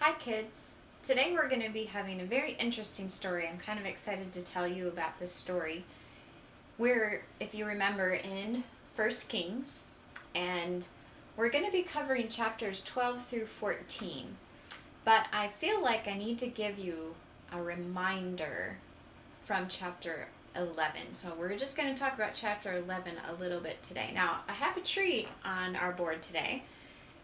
Hi kids! Today we're going to be having a very interesting story. I'm kind of excited to tell you about this story. We're, if you remember, in 1 Kings, and we're going to be covering chapters 12 through 14. But I feel like I need to give you a reminder from chapter 11. So we're just going to talk about chapter 11 a little bit today. Now, I have a tree on our board today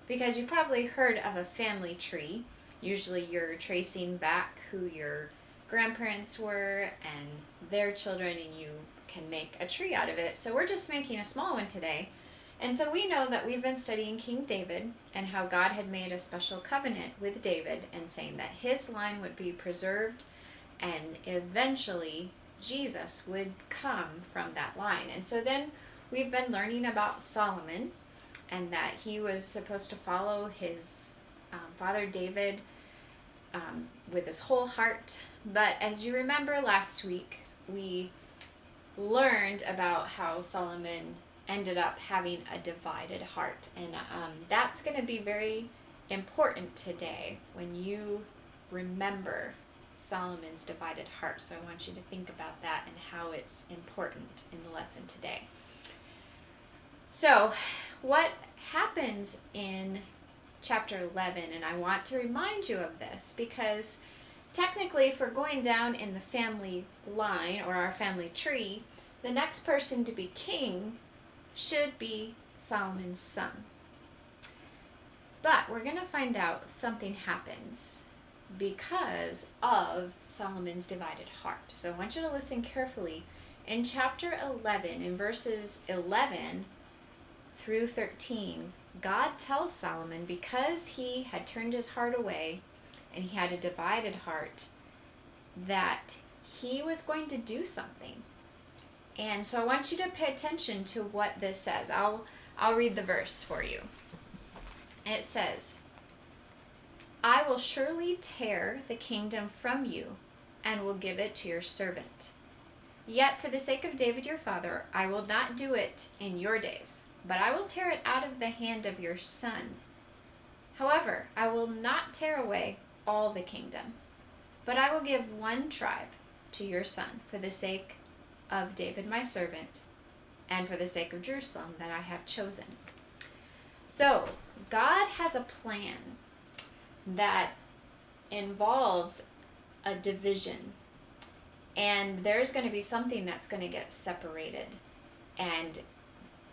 because you've probably heard of a family tree. Usually you're tracing back who your grandparents were and their children, and you can make a tree out of it. So we're just making a small one today. And so we know that we've been studying King David and how God had made a special covenant with David and saying that his line would be preserved and eventually Jesus would come from that line. And so then we've been learning about Solomon and that he was supposed to follow his father David with his whole heart. But as you remember last week, we learned about how Solomon ended up having a divided heart. And that's going to be very important today when you remember Solomon's divided heart. So I want you to think about that and how it's important in the lesson today. So what happens in chapter 11, and I want to remind you of this because technically if we're going down in the family line or our family tree, the next person to be king should be Solomon's son. But we're going to find out something happens because of Solomon's divided heart. So I want you to listen carefully. In chapter 11, in verses 11 through 13, God tells Solomon, because he had turned his heart away and he had a divided heart, that he was going to do something. And so I want you to pay attention to what this says. I'll read the verse for you. It says, "I will surely tear the kingdom from you and will give it to your servant. Yet for the sake of David your father, I will not do it in your days, but I will tear it out of the hand of your son. However, I will not tear away all the kingdom, but I will give one tribe to your son for the sake of David my servant and for the sake of Jerusalem that I have chosen." So God has a plan that involves a division, and there's going to be something that's going to get separated, and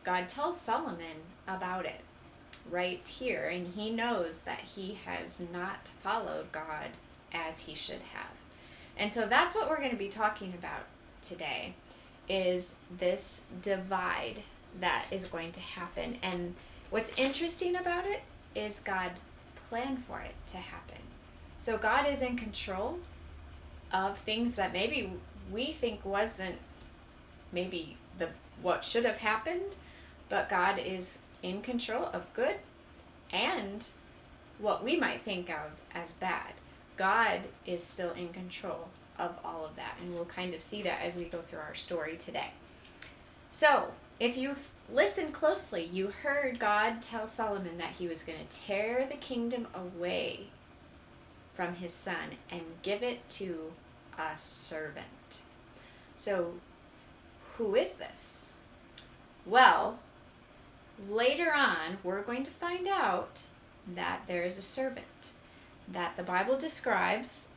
God tells Solomon about it right here, and he knows that he has not followed God as he should have. And so that's what we're going to be talking about today, is this divide that is going to happen. And what's interesting about it is God planned for it to happen. So God is in control of things that maybe we think wasn't maybe what should have happened, but God is in control of good and what we might think of as bad. God is still in control of all of that, and we'll kind of see that as we go through our story today. So, if you listen closely, you heard God tell Solomon that he was going to tear the kingdom away from his son and give it to a servant. So, who is this? Well, later on, we're going to find out that there is a servant that the Bible describes,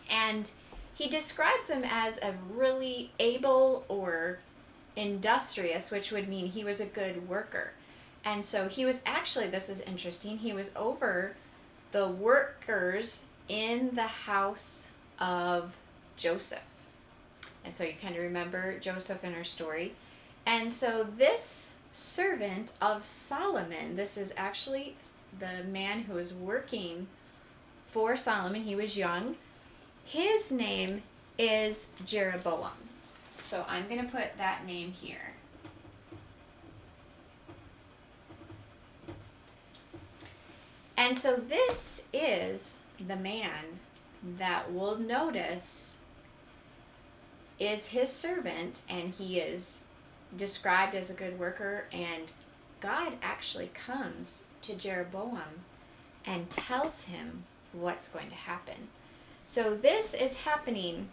and he describes him as a really able or industrious, which would mean he was a good worker. And so he was actually, this is interesting, he was over the workers in the house of Joseph. And so you kind of remember Joseph in our story. And so this servant of Solomon, this is actually the man who was working for Solomon. He was young. His name is Jeroboam. So I'm going to put that name here. And so this is the man that we'll notice is his servant, and he is described as a good worker, and God actually comes to Jeroboam and tells him what's going to happen. So this is happening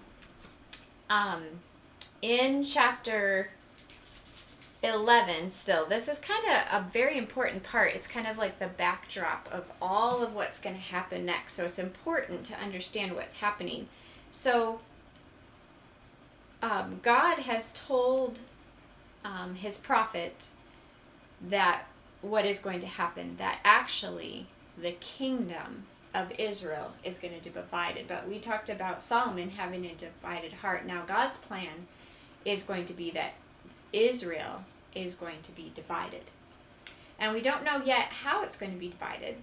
in chapter 11 still. This is kind of a very important part. It's kind of like the backdrop of all of what's going to happen next. So it's important to understand what's happening. So God has told his prophet that what is going to happen, that actually the kingdom of Israel is going to be divided. But we talked about Solomon having a divided heart. Now God's plan is going to be that Israel is going to be divided. And we don't know yet how it's going to be divided.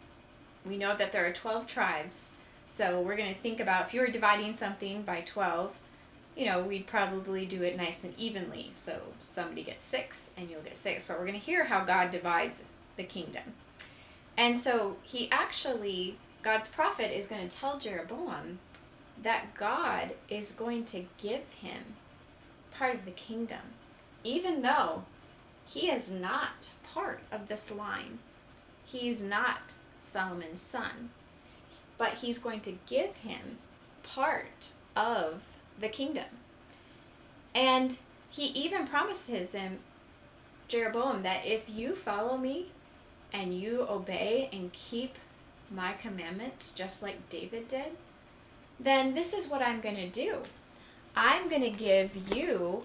We know that there are 12 tribes. So we're going to think about if you were dividing something by 12, we'd probably do it nice and evenly. So somebody gets 6 and you'll get 6. But we're going to hear how God divides the kingdom. And so God's prophet is going to tell Jeroboam that God is going to give him part of the kingdom, even though he is not part of this line. He's not Solomon's son, but he's going to give him part of the kingdom. And he even promises him, Jeroboam, that if you follow me and you obey and keep my commandments just like David did, then this is what I'm going to do. I'm going to give you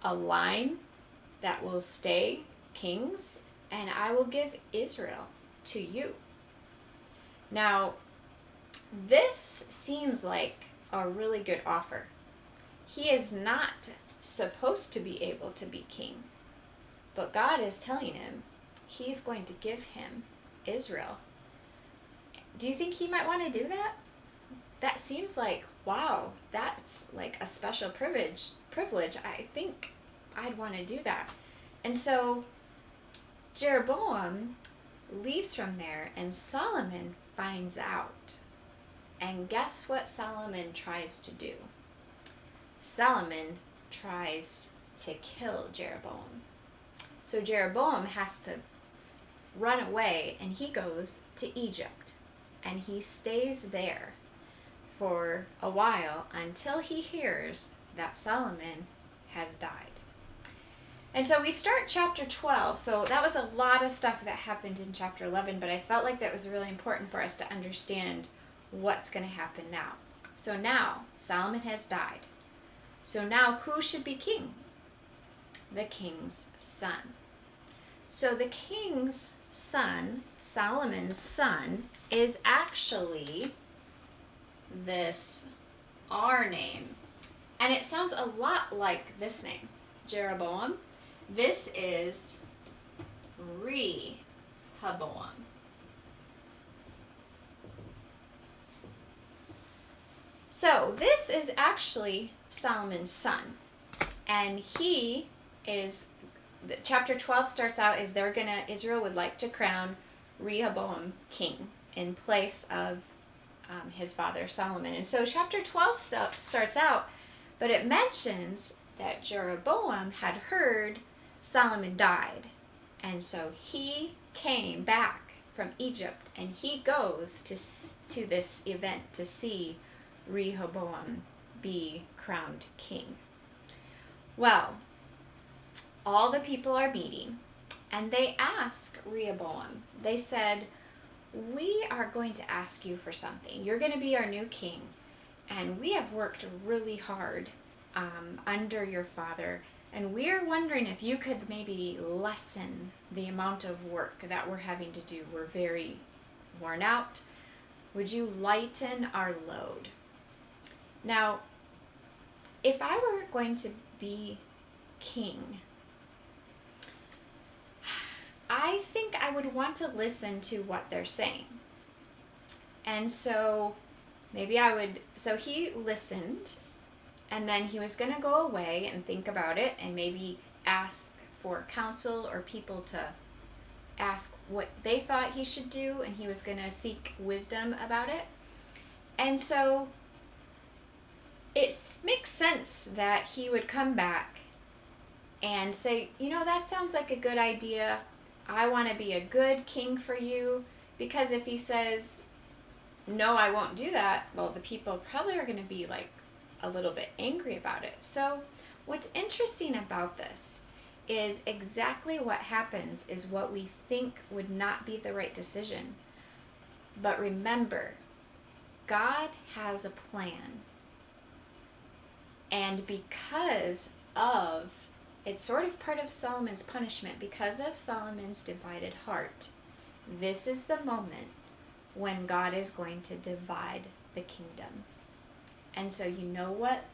a line that will stay kings, and I will give Israel to you. Now, this seems like a really good offer. He is not supposed to be able to be king, but God is telling him he's going to give him Israel. Do you think he might want to do that? That seems like, wow, that's like a special privilege. I think I'd want to do that. And so Jeroboam leaves from there, and Solomon finds out. And guess what Solomon tries to do? Solomon tries to kill Jeroboam. So Jeroboam has to run away, and he goes to Egypt. And he stays there for a while until he hears that Solomon has died. And so we start chapter 12. So that was a lot of stuff that happened in chapter 11, but I felt like that was really important for us to understand what's going to happen now. So now Solomon has died. So now who should be king? The king's son. So the king's son, Solomon's son, is actually this R name. And it sounds a lot like this name, Jeroboam. This is Rehoboam. So this is actually Solomon's son. And chapter 12 starts out as Israel would like to crown Rehoboam king in place of his father Solomon. And so chapter 12 starts out, but it mentions that Jeroboam had heard Solomon died. And so he came back from Egypt, and he goes to this event to see Rehoboam be crowned king. Well, all the people are meeting, and they ask Rehoboam, they said, we are going to ask you for something. You're going to be our new king, and we have worked really hard under your father, and we're wondering if you could maybe lessen the amount of work that we're having to do. We're very worn out. Would you lighten our load? Now, if I were going to be king, I think I would want to listen to what they're saying. And so he listened, and then he was going to go away and think about it and maybe ask for counsel or people to ask what they thought he should do, and he was going to seek wisdom about it. And so it makes sense that he would come back and say, that sounds like a good idea. I want to be a good king for you. Because if he says, no, I won't do that, well, the people probably are going to be like a little bit angry about it. So what's interesting about this is exactly what happens is what we think would not be the right decision. But remember, God has a plan. And because of, it's sort of part of Solomon's punishment, because of Solomon's divided heart, this is the moment when God is going to divide the kingdom. And so you know what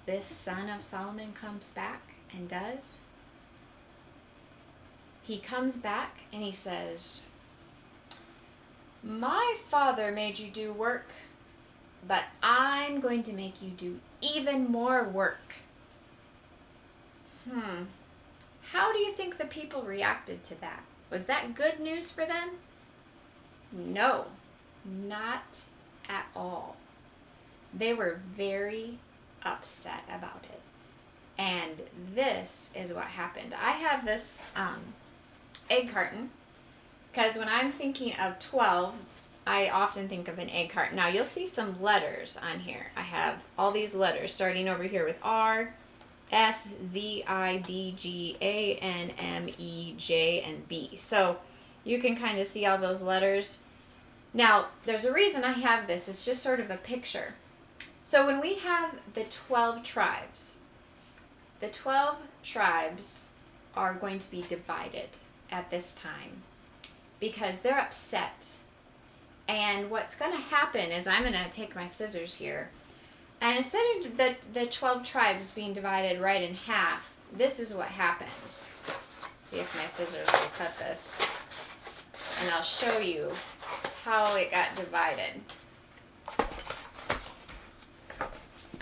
this son of Solomon comes back and does? He comes back and he says, my father made you do work, but I'm going to make you do even more work. How do you think the people reacted to that? Was that good news for them? No, not at all. They were very upset about it. And this is what happened. I have this egg carton, because when I'm thinking of 12, I often think of an egg carton. Now you'll see some letters on here. I have all these letters starting over here with R, S, Z, I, D, G, A, N, M, E, J, and B. So you can kind of see all those letters. Now, there's a reason I have this. It's just sort of a picture. So when we have the 12 tribes, the 12 tribes are going to be divided at this time because they're upset. And what's going to happen is I'm going to take my scissors here. And instead of the 12 tribes being divided right in half, this is what happens. See if my scissors will cut this. And I'll show you how it got divided.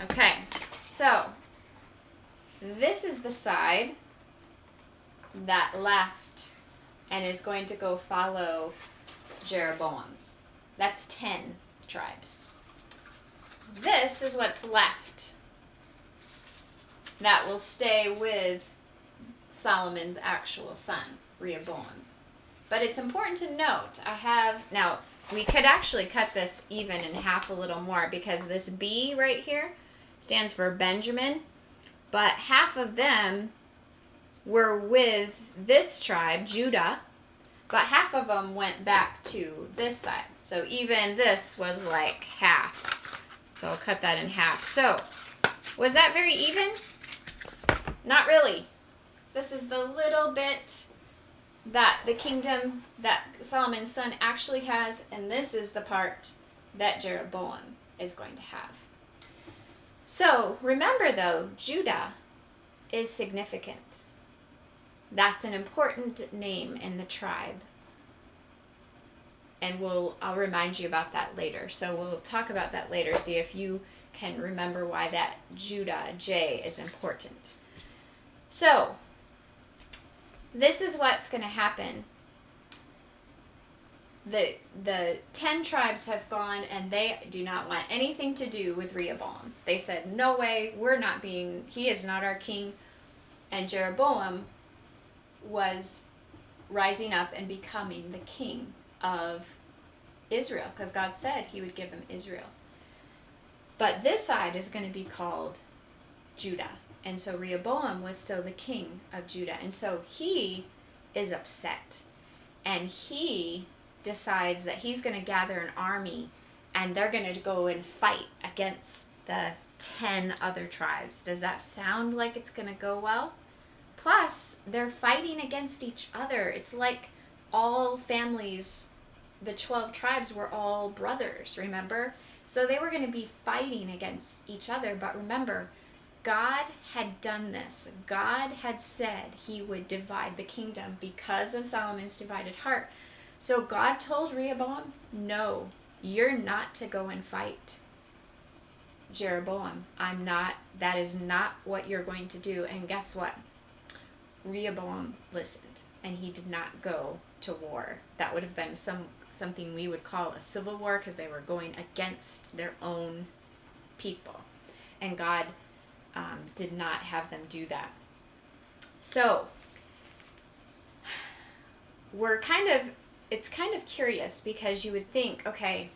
Okay, so this is the side that left and is going to go follow Jeroboam. That's 10 tribes. This is what's left that will stay with Solomon's actual son, Rehoboam. But it's important to note, now we could actually cut this even in half a little more because this B right here stands for Benjamin, but half of them were with this tribe, Judah, but half of them went back to this side. So even this was like half. So I'll cut that in half. So, was that very even? Not really. This is the little bit that the kingdom that Solomon's son actually has, and this is the part that Jeroboam is going to have. So, remember though, Judah is significant. That's an important name in the tribe. And I'll remind you about that later. So we'll talk about that later, see if you can remember why that Judah, J, is important. So, this is what's going to happen. The 10 tribes have gone and they do not want anything to do with Rehoboam. They said, no way, he is not our king. And Jeroboam was rising up and becoming the king of Israel, because God said he would give him Israel. But this side is going to be called Judah. And so Rehoboam was still the king of Judah. And so he is upset. And he decides that he's going to gather an army and they're going to go and fight against the 10 other tribes. Does that sound like it's going to go well? Plus, they're fighting against each other. It's like all families, the 12 tribes were all brothers, remember? So they were going to be fighting against each other. But remember, God had done this. God had said he would divide the kingdom because of Solomon's divided heart. So God told Rehoboam, no, you're not to go and fight Jeroboam. That is not what you're going to do. And guess what? Rehoboam listened and he did not go to war. That would have been something we would call a civil war because they were going against their own people. And God did not have them do that. So, we're kind of it's kind of curious because you would think, okay,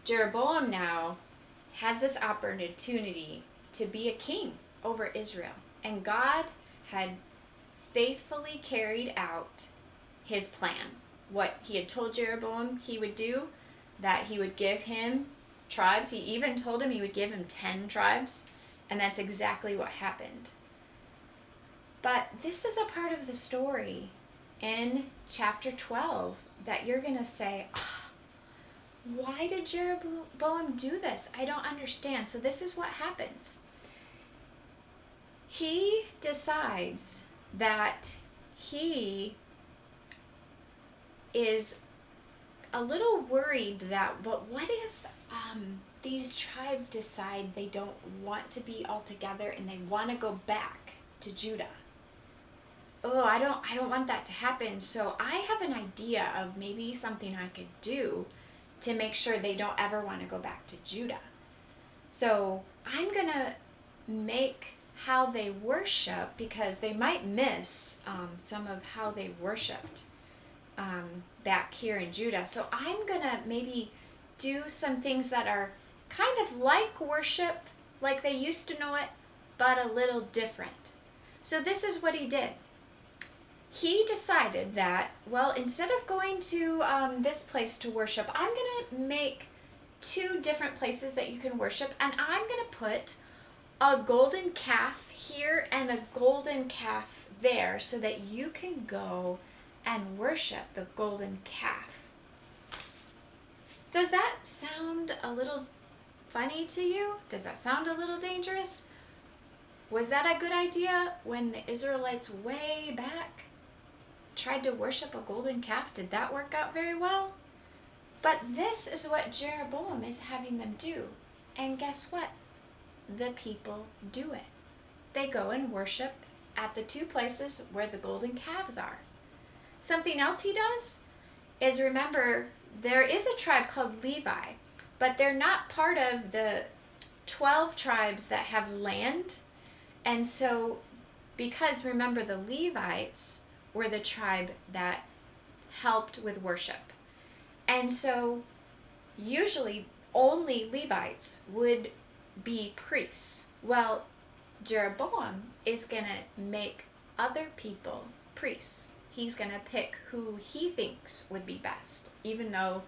Jeroboam now has this opportunity to be a king over Israel. And God had faithfully carried out his plan. What he had told Jeroboam he would do, that he would give him tribes. He even told him he would give him 10 tribes. And that's exactly what happened. But this is a part of the story in chapter 12 that you're going to say, why did Jeroboam do this? I don't understand. So this is what happens. He decides that he is a little worried that, but what if these tribes decide they don't want to be all together and they want to go back to Judah? Oh, I don't want that to happen. So I have an idea of maybe something I could do to make sure they don't ever want to go back to Judah. So I'm going to make how they worship, because they might miss some of how they worshipped back here in Judah. So I'm going to maybe do some things that are kind of like worship, like they used to know it, but a little different. So this is what he did. He decided that, well, instead of going to this place to worship, I'm going to make 2 different places that you can worship, and I'm going to put a golden calf here and a golden calf there so that you can go and worship the golden calf. Does that sound a little funny to you? Does that sound a little dangerous? Was that a good idea when the Israelites way back tried to worship a golden calf? Did that work out very well? But this is what Jeroboam is having them do. And guess what? The people do it. They go and worship at the 2 places where the golden calves are. Something else he does is, remember, there is a tribe called Levi, but they're not part of the 12 tribes that have land. And so, because remember, the Levites were the tribe that helped with worship. And so, usually, only Levites would be priests. Well, Jeroboam is going to make other people priests. He's going to pick who he thinks would be best, even though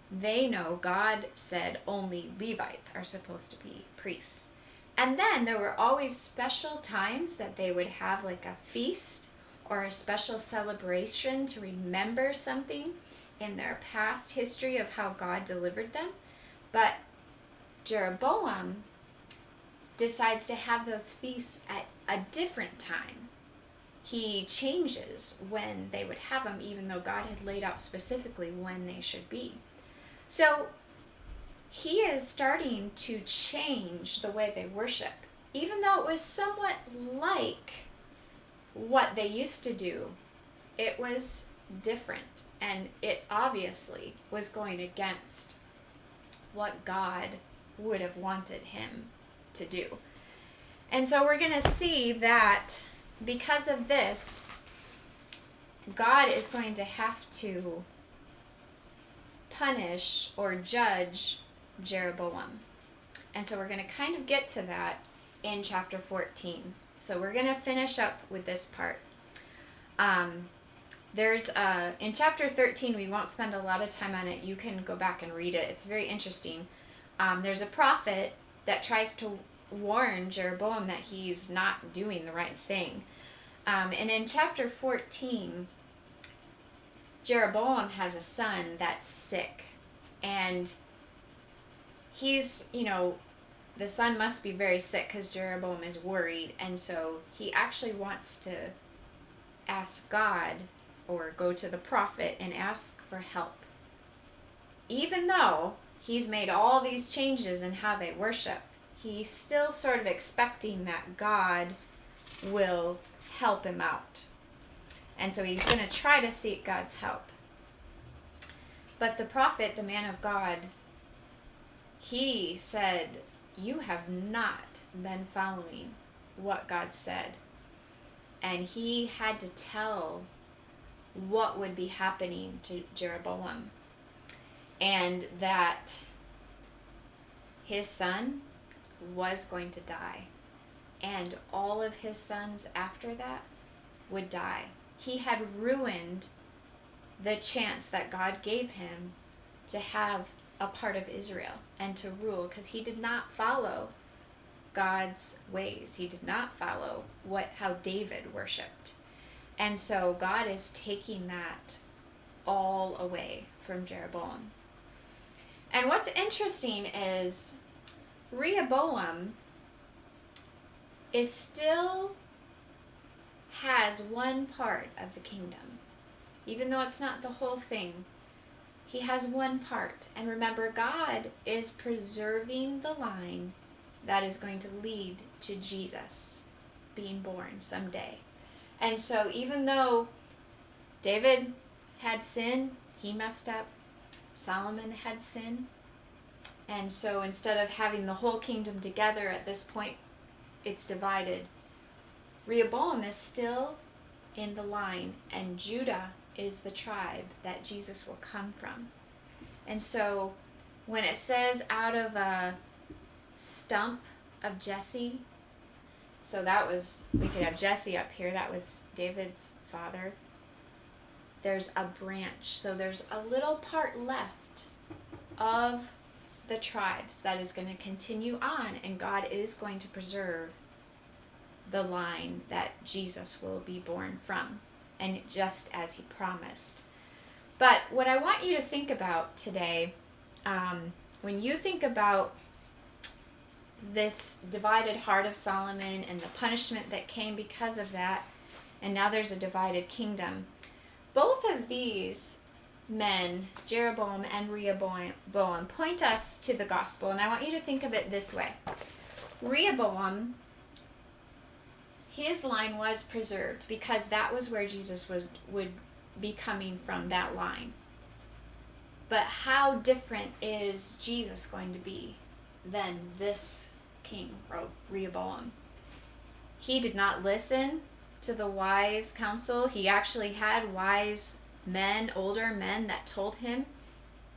they know God said only Levites are supposed to be priests. And then there were always special times that they would have, like a feast or a special celebration to remember something in their past history of how God delivered them. But Jeroboam decides to have those feasts at a different time. He changes when they would have them, even though God had laid out specifically when they should be. So he is starting to change the way they worship, even though it was somewhat like what they used to do. It was different, and it obviously was going against what God would have wanted him to do. And so we're going to see that because of this, God is going to have to punish or judge Jeroboam. And so we're going to kind of get to that in chapter 14. So we're going to finish up with this part. There's in chapter 13, we won't spend a lot of time on it. You can go back and read it. It's very interesting. There's a prophet that tries to warn Jeroboam that he's not doing the right thing. And in chapter 14, Jeroboam has a son that's sick. And he's, the son must be very sick because Jeroboam is worried. And so he actually wants to ask God or go to the prophet and ask for help. Even though he's made all these changes in how they worship, he's still sort of expecting that God will help him out. And so he's going to try to seek God's help. But the prophet, the man of God, he said, "You have not been following what God said." And he had to tell what would be happening to Jeroboam, and that his son was going to die, and all of his sons after that would die. He had ruined the chance that God gave him to have a part of Israel and to rule, because he did not follow God's ways. He did not follow how David worshiped. And so God is taking that all away from Jeroboam. And what's interesting is Rehoboam still has one part of the kingdom. Even though it's not the whole thing, he has one part. And remember, God is preserving the line that is going to lead to Jesus being born someday. And so even though David had sin, he messed up. Solomon had sin. And so instead of having the whole kingdom together at this point, it's divided. Rehoboam is still in the line, and Judah is the tribe that Jesus will come from. And so when it says out of a stump of Jesse, so that was, we could have Jesse up here, that was David's father. There's a branch, so there's a little part left of the tribes that is going to continue on, and God is going to preserve the line that Jesus will be born from, and just as he promised. But what I want you to think about today, when you think about this divided heart of Solomon and the punishment that came because of that, and now there's a divided kingdom, both of these men, Jeroboam and Rehoboam, point us to the gospel. And I want you to think of it this way. Rehoboam, his line was preserved because that was where Jesus would be coming from, that line. But how different is Jesus going to be than this king, Rehoboam? He did not listen to the wise counsel. He actually had wise men, older men, that told him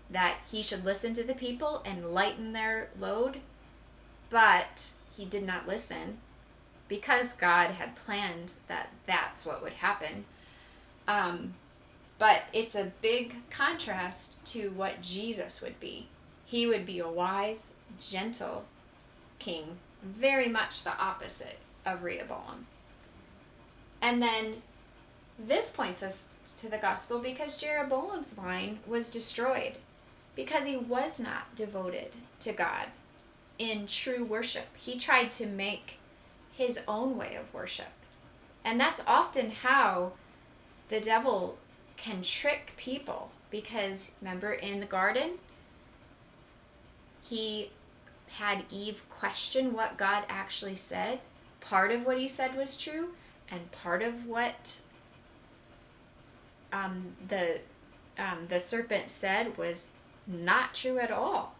that he should listen to the people and lighten their load. But he did not listen because God had planned that that's what would happen. But it's a big contrast to what Jesus would be. He would be a wise, gentle king, very much the opposite of Rehoboam. And then this points us to the gospel because Jeroboam's line was destroyed because he was not devoted to God in true worship. He tried to make his own way of worship. And that's often how the devil can trick people, because remember in the garden, he had Eve question what God actually said. Part of what he said was true, and part of what the serpent said was not true at all.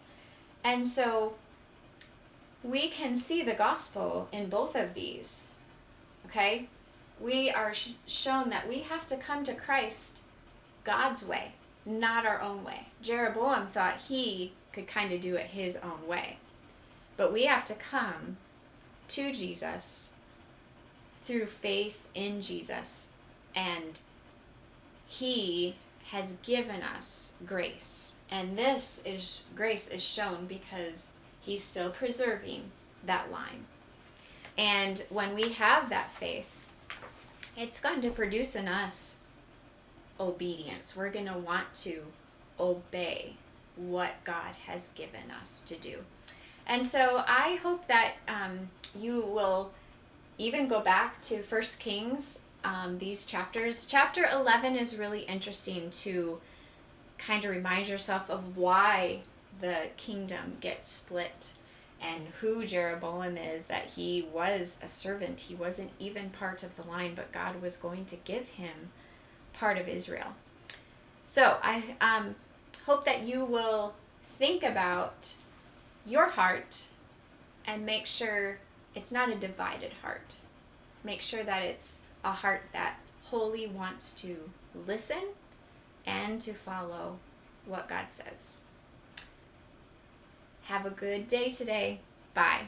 And so we can see the gospel in both of these. Okay? We are shown that we have to come to Christ God's way, not our own way. Jeroboam thought he could kind of do it his own way. But we have to come to Jesus through faith in Jesus, and he has given us grace. And grace is shown because he's still preserving that line. And when we have that faith, it's going to produce in us obedience. We're going to want to obey what God has given us to do. And so I hope that you will even go back to 1 Kings, these chapters. Chapter 11 is really interesting to kind of remind yourself of why the kingdom gets split and who Jeroboam is, that he was a servant. He wasn't even part of the line, but God was going to give him part of Israel. So I hope that you will think about your heart and make sure it's not a divided heart. Make sure that it's a heart that wholly wants to listen and to follow what God says. Have a good day today. Bye.